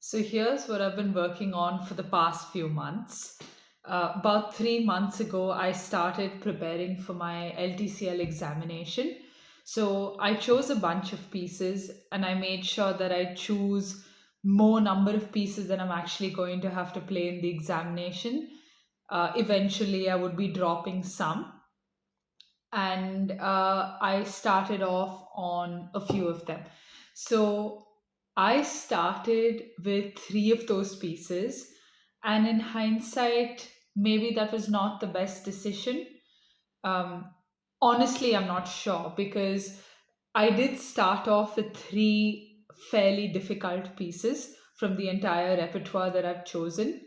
So here's what I've been working on for the past few months. About 3 months ago, I started preparing for my LTCL examination. So I chose a bunch of pieces and I made sure that I choose more number of pieces than I'm actually going to have to play in the examination. Eventually, I would be dropping some, and I started off on a few of them. So I started with three of those pieces, and in hindsight, maybe that was not the best decision. Um, Honestly, I'm not sure because I did start off with three fairly difficult pieces from the entire repertoire that I've chosen.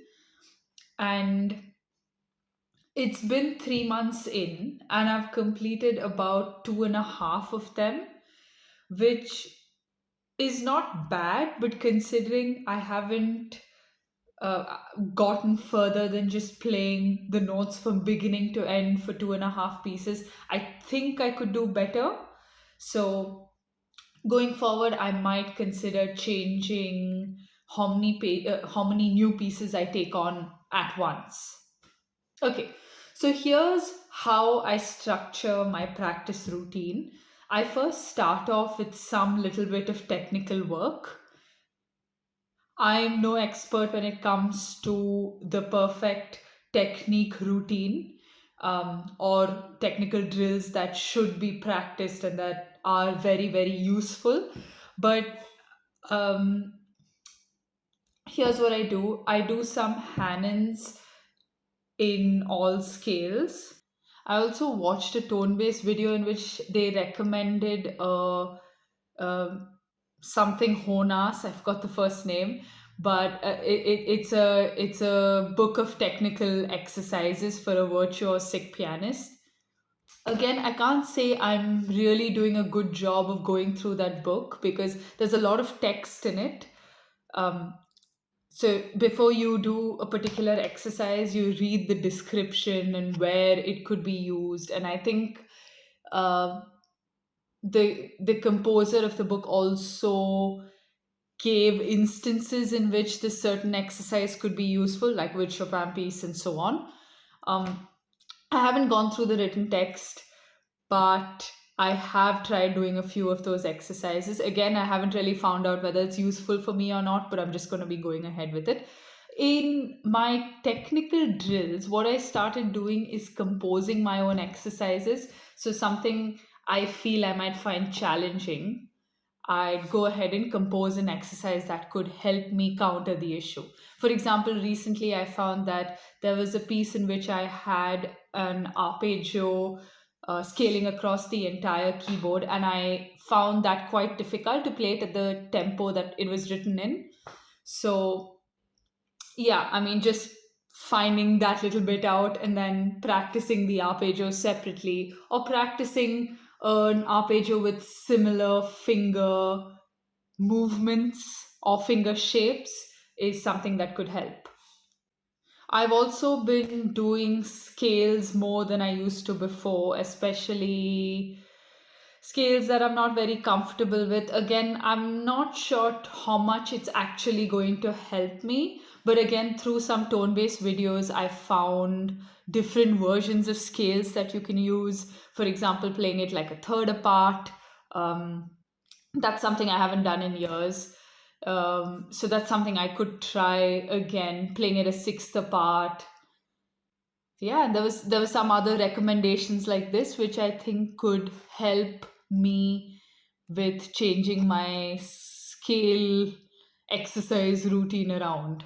And it's been 3 months in, and I've completed about two and a half of them, which is not bad, but considering I haven't gotten further than just playing the notes from beginning to end for two and a half pieces, I think I could do better. So going forward, I might consider changing how many new pieces I take on at once. Okay, so here's how I structure my practice routine. I first start off with some little bit of technical work. I'm no expert when it comes to the perfect technique routine, or technical drills that should be practiced and that are very, very useful. But um, here's what I do some Hannons in all scales. I also watched a tone based video in which they recommended um something Honas. I forgot the first name, but it's a book of technical exercises for a virtuosic pianist. Again, I can't say I'm really doing a good job of going through that book because there's a lot of text in it. Um, so before you do a particular exercise, you read the description and where it could be used. And I think uh, the composer of the book also gave instances in which this certain exercise could be useful, like with Chopin piece and so on. Um, I haven't gone through the written text, but I have tried doing a few of those exercises. Again, I haven't really found out whether it's useful for me or not, but I'm just going to be going ahead with it. In my technical drills, what I started doing is composing my own exercises. So, something I feel I might find challenging, I'd go ahead and compose an exercise that could help me counter the issue. For example, recently I found that there was a piece in which I had an arpeggio scaling across the entire keyboard, and I found that quite difficult to play it at the tempo that it was written in. So, yeah, I mean, just finding that little bit out and then practicing the arpeggio separately, or practicing an arpeggio with similar finger movements or finger shapes is something that could help. I've also been doing scales more than I used to before, especially scales that I'm not very comfortable with. Again, I'm not sure how much it's actually going to help me, but again, through some tone based videos, I found different versions of scales that you can use. For example, playing it like a third apart. Um, that's something I haven't done in years. So that's something I could try again, playing it a sixth apart. Yeah, and there was some other recommendations like this which I think could help me with changing my scale exercise routine around.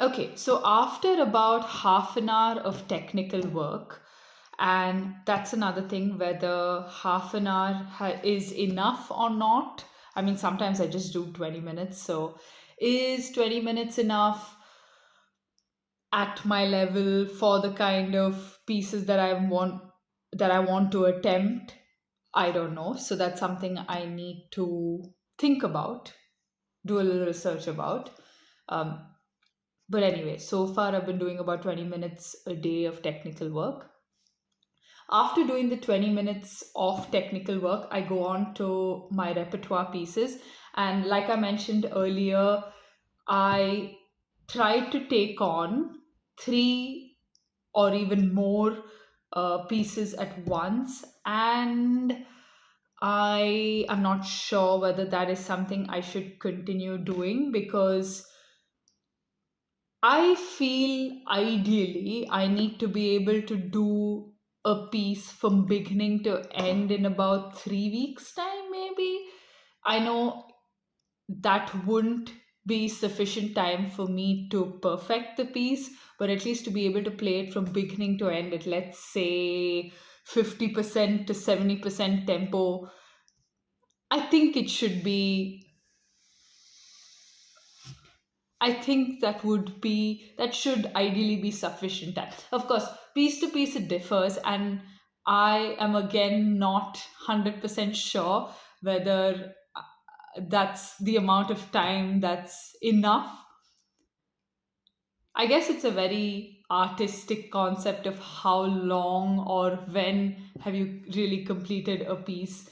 Okay, so after about half an hour of technical work, and that's another thing whether half an hour is enough or not. I mean, sometimes I just do 20 minutes. So, is 20 minutes enough at my level for the kind of pieces that I want to attempt? I don't know. So that's something I need to think about, do a little research about. Um, but anyway, so far I've been doing about 20 minutes a day of technical work. After doing the 20 minutes of technical work, I go on to my repertoire pieces. And like I mentioned earlier, I try to take on three or even more pieces at once, and I am not sure whether that is something I should continue doing, because I feel ideally I need to be able to do a piece from beginning to end in about 3 weeks' time, maybe. I know that wouldn't be sufficient time for me to perfect the piece, but at least to be able to play it from beginning to end at, let's say, 50% to 70% tempo, I think it should be. I think that should ideally be sufficient time. Of course, piece to piece it differs, and I am again not 100% sure whether that's the amount of time that's enough. I guess it's a very artistic concept of how long or when have you really completed a piece.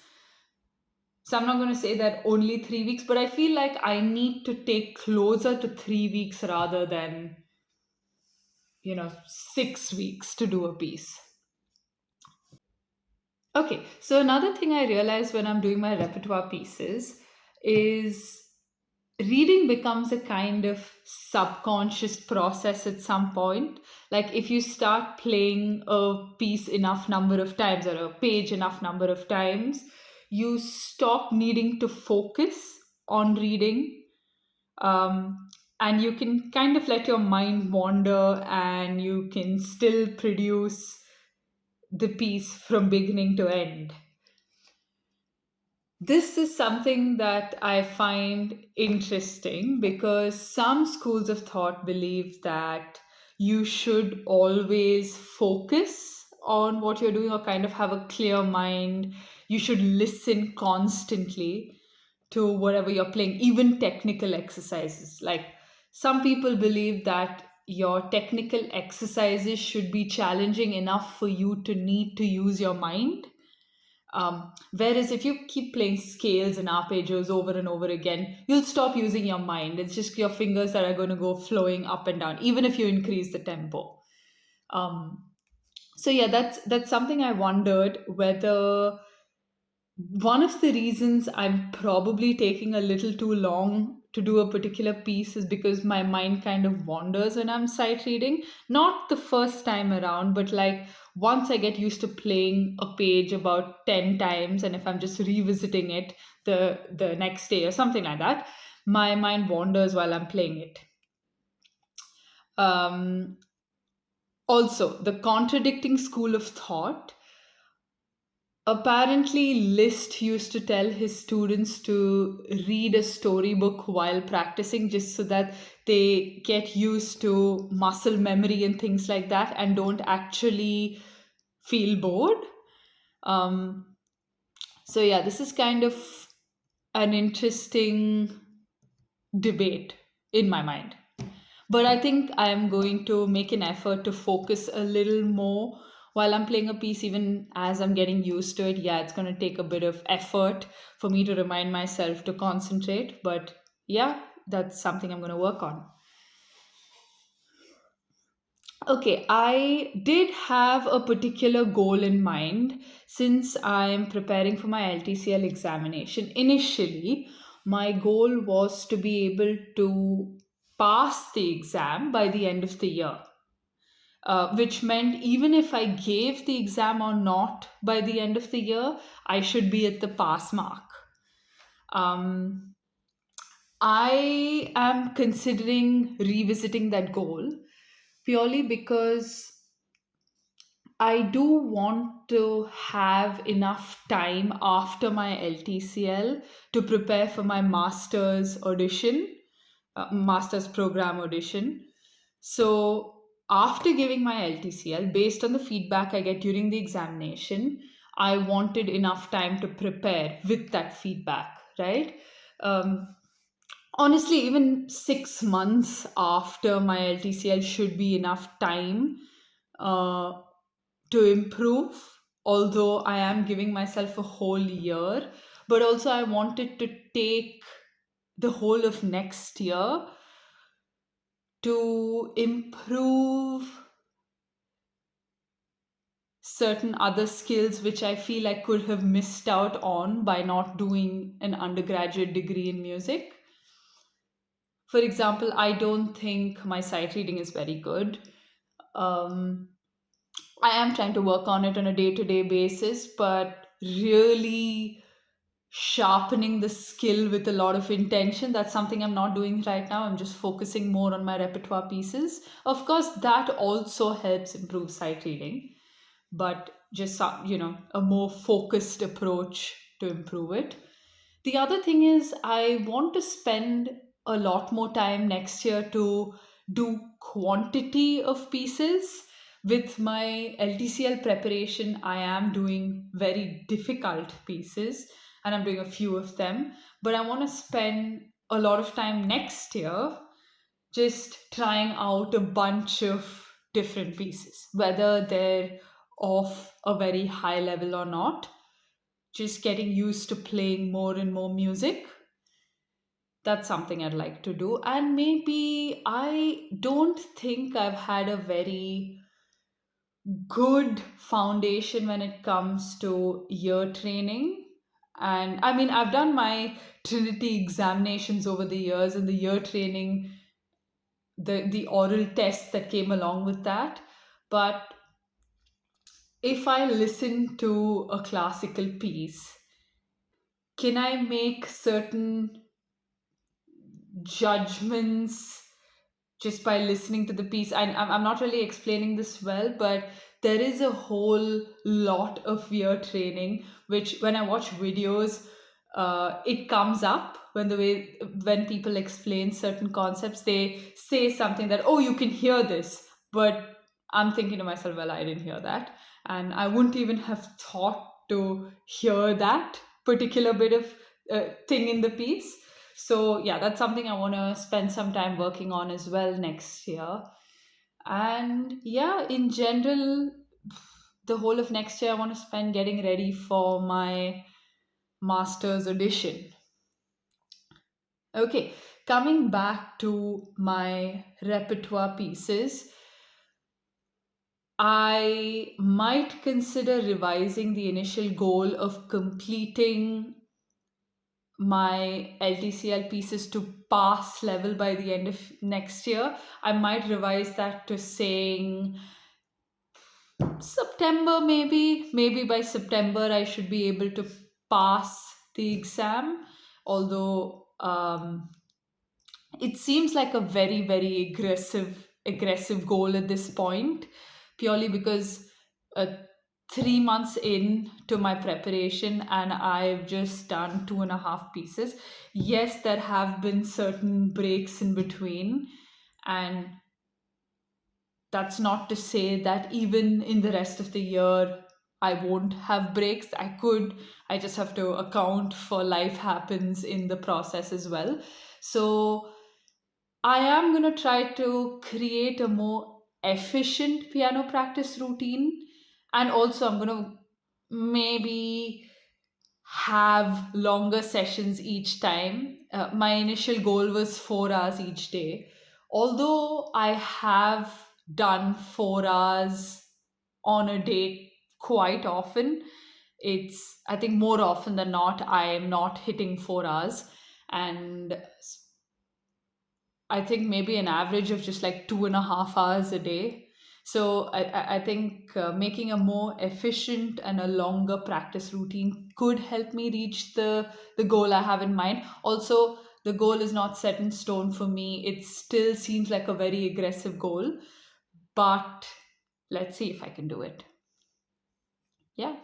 So I'm not going to say that only 3 weeks, but I feel like I need to take closer to 3 weeks rather than 6 weeks to do a piece. Okay, so another thing I realize when I'm doing my repertoire pieces is reading becomes a kind of subconscious process at some point. Like if you start playing a piece enough number of times or a page enough number of times, you stop needing to focus on reading, um, and you can kind of let your mind wander, and you can still produce the piece from beginning to end. This is something that I find interesting because some schools of thought believe that you should always focus on what you're doing or kind of have a clear mind. You should listen constantly to whatever you're playing, even technical exercises. Like some people believe that your technical exercises should be challenging enough for you to need to use your mind. Whereas if you keep playing scales and arpeggios over and over again, you'll stop using your mind. It's just your fingers that are going to go flowing up and down, even if you increase the tempo. Um, so yeah, that's something I wondered whether one of the reasons I'm probably taking a little too long to do a particular piece is because my mind kind of wanders when I'm sight reading. Not the first time around, but like once I get used to playing a page about 10 times, and if I'm just revisiting it the next day or something like that, my mind wanders while I'm playing it. Um, Also, the contradicting school of thought. Apparently, Liszt used to tell his students to read a storybook while practicing just so that they get used to muscle memory and things like that and don't actually feel bored. Um, so, yeah, this is kind of an interesting debate in my mind. But I think I am going to make an effort to focus a little more while I'm playing a piece, even as I'm getting used to it. Yeah, it's going to take a bit of effort for me to remind myself to concentrate. But yeah, that's something I'm going to work on. Okay, I did have a particular goal in mind since I'm preparing for my LTCL examination. Initially, my goal was to be able to pass the exam by the end of the year, which meant even if I gave the exam or not by the end of the year, I should be at the pass mark. Um, I am considering revisiting that goal purely because I do want to have enough time after my LTCL to prepare for my master's audition, master's program audition. So, after giving my LTCL, based on the feedback I get during the examination, I wanted enough time to prepare with that feedback, right? Um, Honestly, even 6 months after my LTCL should be enough time uh, to improve, although I am giving myself a whole year. But also, I wanted to take the whole of next year to improve certain other skills which I feel I could have missed out on by not doing an undergraduate degree in music. For example, I don't think my sight reading is very good. Um, I am trying to work on it on a day to day basis, but really sharpening the skill with a lot of intention, that's something I'm not doing right now. I'm just focusing more on my repertoire pieces. Of course, that also helps improve sight reading, but just a more focused approach to improve it. The other thing is, I want to spend a lot more time next year to do quantity of pieces. With my LTCL preparation, I am doing very difficult pieces and I'm doing a few of them. But I want to spend a lot of time next year just trying out a bunch of different pieces, whether they're of a very high level or not, just getting used to playing more and more music. That's something I'd like to do. And maybe I don't think I've had a very good foundation when it comes to year training. And I mean, I've done my Trinity examinations over the years and the year training, the oral tests that came along with that. But if I listen to a classical piece, can I make certain judgments just by listening to the piece? I'm not really explaining this well, but there is a whole lot of ear training, which when I watch videos, it comes up when people explain certain concepts, they say something that, oh, you can hear this, but I'm thinking to myself, well, I didn't hear that, and I wouldn't even have thought to hear that particular bit of thing in the piece. So yeah, that's something I want to spend some time working on as well next year. And yeah, in general, the whole of next year I want to spend getting ready for my master's audition. Okay, coming back to my repertoire pieces, I might consider revising the initial goal of completing my LTCL pieces to pass level by the end of next year. I might revise that to saying September, maybe. Maybe by September, I should be able to pass the exam. Although it seems like a very, very aggressive goal at this point, purely because uh, 3 months in to my preparation and I've just done 2.5 pieces. Yes, there have been certain breaks in between, and that's not to say that even in the rest of the year I won't have breaks. I could, I just have to account for life happens in the process as well. So I am going to try to create a more efficient piano practice routine. And also, I'm going to maybe have longer sessions each time. My initial goal was 4 hours each day. Although I have done 4 hours on a day quite often, I think more often than not, I am not hitting 4 hours. And I think maybe an average of just like 2.5 hours a day. So I think making a more efficient and a longer practice routine could help me reach the goal I have in mind. Also, the goal is not set in stone for me. It still seems like a very aggressive goal, but let's see if I can do it. Yeah.